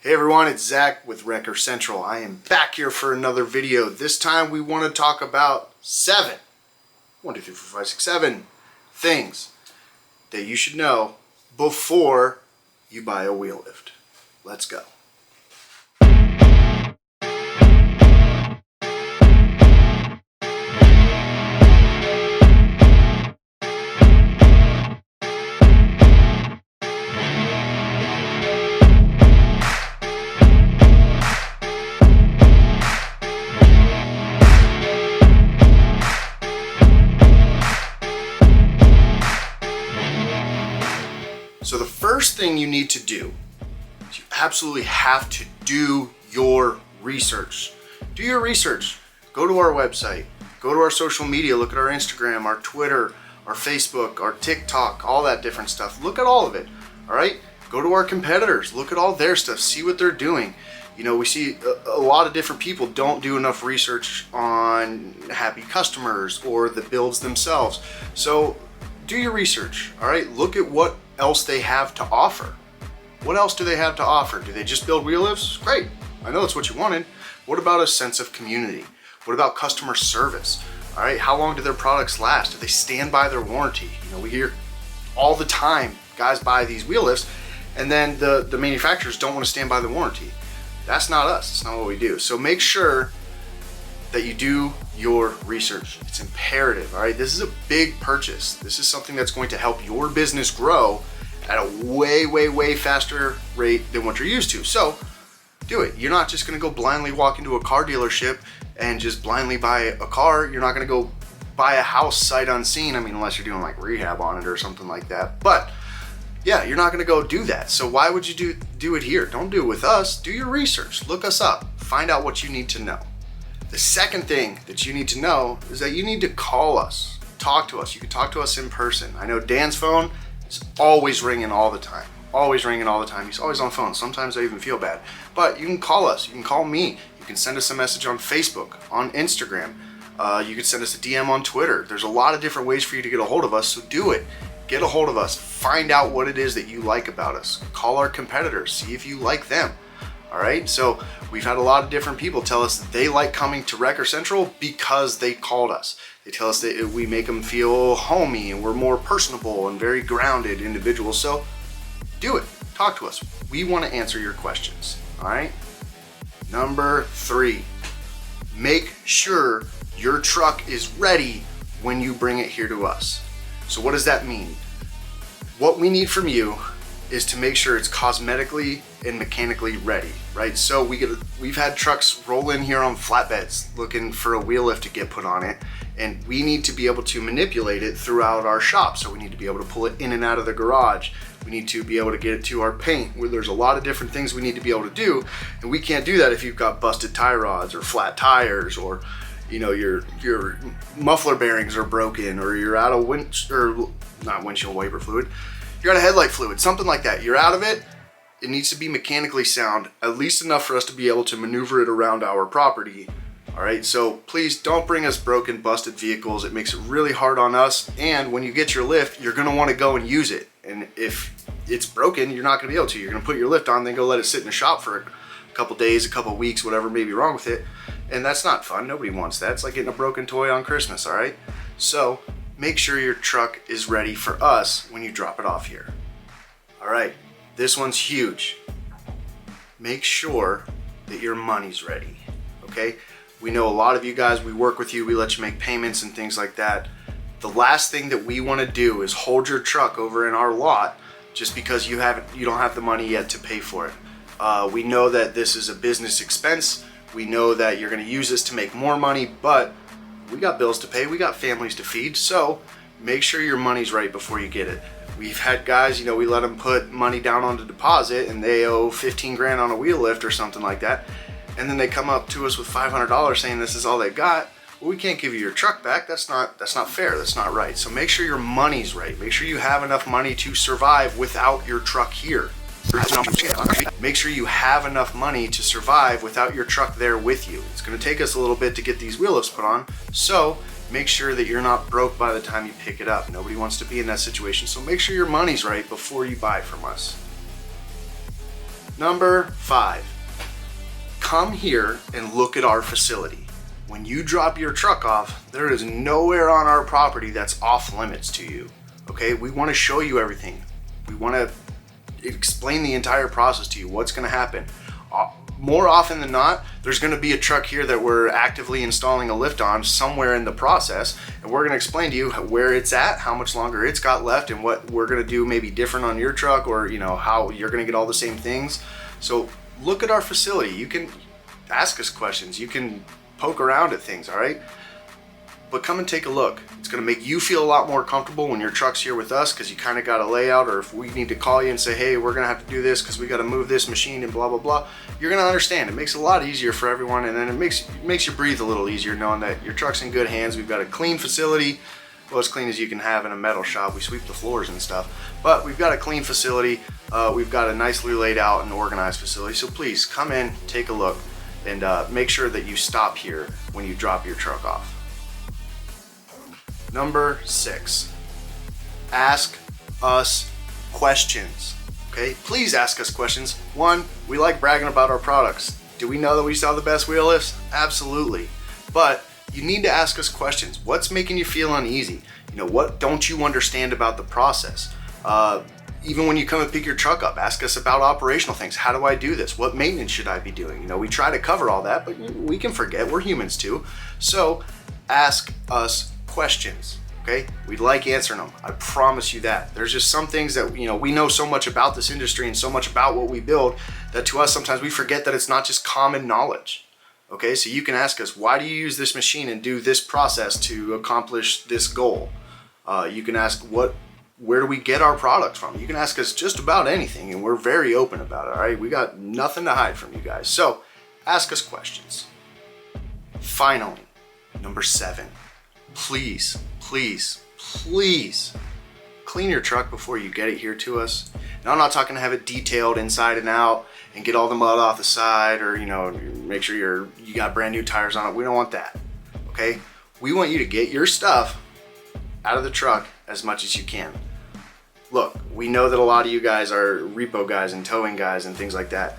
Hey everyone, it's Zach with Wrecker Central. I am back here for another video. This time we want to talk about 7 things that you should know before you buy a wheel lift. Let's go. So the first thing you need to do is you absolutely have to do your research. Do your research. Go to our website, go to our social media, look at our Instagram, our Twitter, our Facebook, our TikTok, all that different stuff. Look at all of it, all right? Go to our competitors, look at all their stuff, see what they're doing. You know, we see a lot of different people don't do enough research on happy customers or the builds themselves. So do your research, all right? Look at what else they have to offer. What else do they have to offer? Do they just build wheel lifts? Great, I know that's what you wanted. What about a sense of community? What about customer service? All right, how long do their products last? Do they stand by their warranty? You know, we hear all the time guys buy these wheel lifts and then the manufacturers don't want to stand by the warranty. That's not us, it's not what we do. So make sure that you do your research. It's imperative, all right? This is a big purchase. This is something that's going to help your business grow at a way faster rate than what you're used to. So do it. You're not just gonna go blindly walk into a car dealership and just blindly buy a car. You're not gonna go buy a house sight unseen. I mean, unless you're doing like rehab on it or something like that. But yeah, you're not gonna go do that. So why would you do it here? Don't do it with us. Do your research, look us up, find out what you need to know. The second thing that you need to know is that you need to call us, talk to us. You can talk to us in person. I know Dan's phone is always ringing all the time. Always ringing all the time. He's always on phone. Sometimes I even feel bad. But you can call us. You can call me. You can send us a message on Facebook, on Instagram. You can send us a DM on Twitter. There's a lot of different ways for you to get a hold of us, so do it. Get a hold of us. Find out what it is that you like about us. Call our competitors. See if you like them. All right, so we've had a lot of different people tell us that they like coming to Wrecker Central because they called us. They tell us that we make them feel homey and we're more personable and very grounded individuals. So do it, talk to us. We want to answer your questions, all right? Number 3, make sure your truck is ready when you bring it here to us. So what does that mean? What we need from you is to make sure it's cosmetically and mechanically ready, right? So we've had trucks roll in here on flatbeds looking for a wheel lift to get put on it, and we need to be able to manipulate it throughout our shop. So we need to be able to pull it in and out of the garage. We need to be able to get it to our paint. There's a lot of different things we need to be able to do, and we can't do that if you've got busted tie rods or flat tires, or you know, your muffler bearings are broken, or you're out of not windshield wiper fluid. You're out of headlight fluid, something like that. You're out of it. It needs to be mechanically sound, at least enough for us to be able to maneuver it around our property. All right, so please don't bring us broken, busted vehicles. It makes it really hard on us. And when you get your lift, you're gonna wanna go and use it. And if it's broken, you're not gonna be able to. You're gonna put your lift on, then go let it sit in the shop for a couple days, a couple weeks, whatever may be wrong with it. And that's not fun, nobody wants that. It's like getting a broken toy on Christmas, all right? So make sure your truck is ready for us when you drop it off here. All right, this one's huge. Make sure that your money's ready, okay? We know a lot of you guys, we work with you, we let you make payments and things like that. The last thing that we wanna do is hold your truck over in our lot just because you don't have the money yet to pay for it. We know that this is a business expense. We know that you're gonna use this to make more money, but we got bills to pay, we got families to feed, so make sure your money's right before you get it. We've had guys, you know, we let them put money down on the deposit and they owe 15 grand on a wheel lift or something like that, and then they come up to us with $500 saying this is all they got. Well, we can't give you your truck back. That's not fair, that's not right. So make sure your money's right. Make sure you have enough money to survive without your truck here. Make sure you have enough money to survive without your truck there with you. It's gonna take us a little bit to get these wheel lifts put on, so make sure that you're not broke by the time you pick it up. Nobody wants to be in that situation, so make sure your money's right before you buy from us. Number 5, come here and look at our facility. When you drop your truck off, there is nowhere on our property that's off limits to you. Okay, we want to show you everything. We want to explain the entire process to you, what's going to happen. More often than not, there's going to be a truck here that we're actively installing a lift on somewhere in the process, and we're going to explain to you where it's at, how much longer it's got left, and what we're going to do maybe different on your truck, or how you're going to get all the same things. So look at our facility. You can ask us questions, you can poke around at things, all right? But come and take a look. It's going to make you feel a lot more comfortable when your truck's here with us, because you kind of got a layout, or if we need to call you and say, hey, we're going to have to do this because we got to move this machine and blah, blah, blah, you're going to understand. It makes it a lot easier for everyone, and then it makes you breathe a little easier knowing that your truck's in good hands. We've got a clean facility, well, as clean as you can have in a metal shop. We sweep the floors and stuff, but we've got a clean facility. We've got a nicely laid out and organized facility. So please come in, take a look, and make sure that you stop here when you drop your truck off. Number 6, ask us questions. Okay, please ask us questions. 1, we like bragging about our products. Do we know that we sell the best wheel lifts? Absolutely. But you need to ask us questions. What's making you feel uneasy? What don't you understand about the process? Even when you come and pick your truck up, ask us about operational things. How do I do this? What maintenance should I be doing? We try to cover all that, but we can forget. We're humans too. So ask us questions. Okay, we like answering them. I promise you that. There's just some things that we know so much about this industry and so much about what we build that to us sometimes we forget that it's not just common knowledge. Okay, so you can ask us, why do you use this machine and do this process to accomplish this goal? You can ask, where do we get our products from? You can ask us just about anything, and we're very open about it. All right, we got nothing to hide from you guys. So ask us questions. Finally, number 7. Please, please, please clean your truck before you get it here to us. Now, I'm not talking to have it detailed inside and out and get all the mud off the side, or make sure you got brand new tires on it. We don't want that. Okay, we want you to get your stuff out of the truck as much as you can. Look, we know that a lot of you guys are repo guys and towing guys and things like that,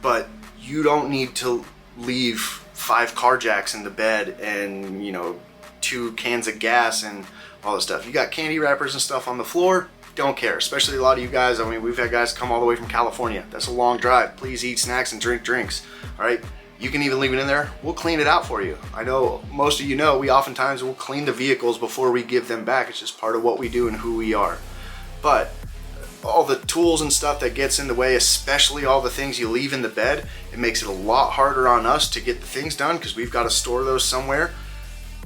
but you don't need to leave 5 car jacks in the bed and 2 cans of gas and all this stuff. You got candy wrappers and stuff on the floor, don't care. Especially a lot of you guys, we've had guys come all the way from California. That's a long drive. Please eat snacks and drink drinks. All right, you can even leave it in there. We'll clean it out for you. I know most of we oftentimes will clean the vehicles before we give them back. It's just part of what we do and who we are. But all the tools and stuff that gets in the way, especially all the things you leave in the bed, it makes it a lot harder on us to get the things done because we've got to store those somewhere.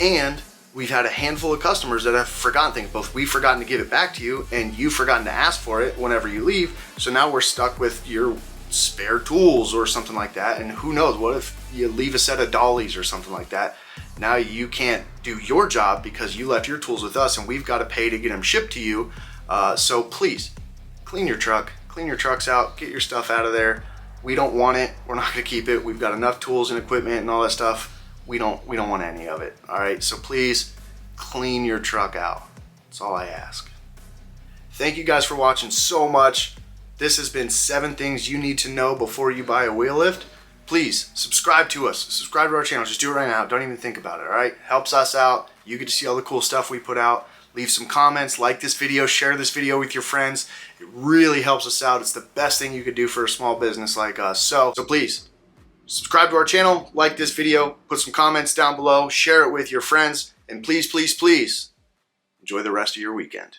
And we've had a handful of customers that have forgotten things. Both we've forgotten to give it back to you, and you've forgotten to ask for it whenever you leave. So now we're stuck with your spare tools or something like that. And who knows, what if you leave a set of dollies or something like that? Now you can't do your job because you left your tools with us, and we've got to pay to get them shipped to you. So please, clean your truck, clean your trucks out, get your stuff out of there. We don't want it. We're not going to keep it. We've got enough tools and equipment and all that stuff. We don't want any of it. All right, so please clean your truck out. That's all I ask. Thank you guys for watching so much. This has been 7 things you need to know before you buy a wheel lift. Please subscribe to us. Subscribe to our channel. Just do it right now. Don't even think about it. All right, helps us out. You get to see all the cool stuff we put out. Leave some comments, like this video, share this video with your friends. It really helps us out. It's the best thing you could do for a small business like us. So please subscribe to our channel, like this video, put some comments down below, share it with your friends, and please, please, please enjoy the rest of your weekend.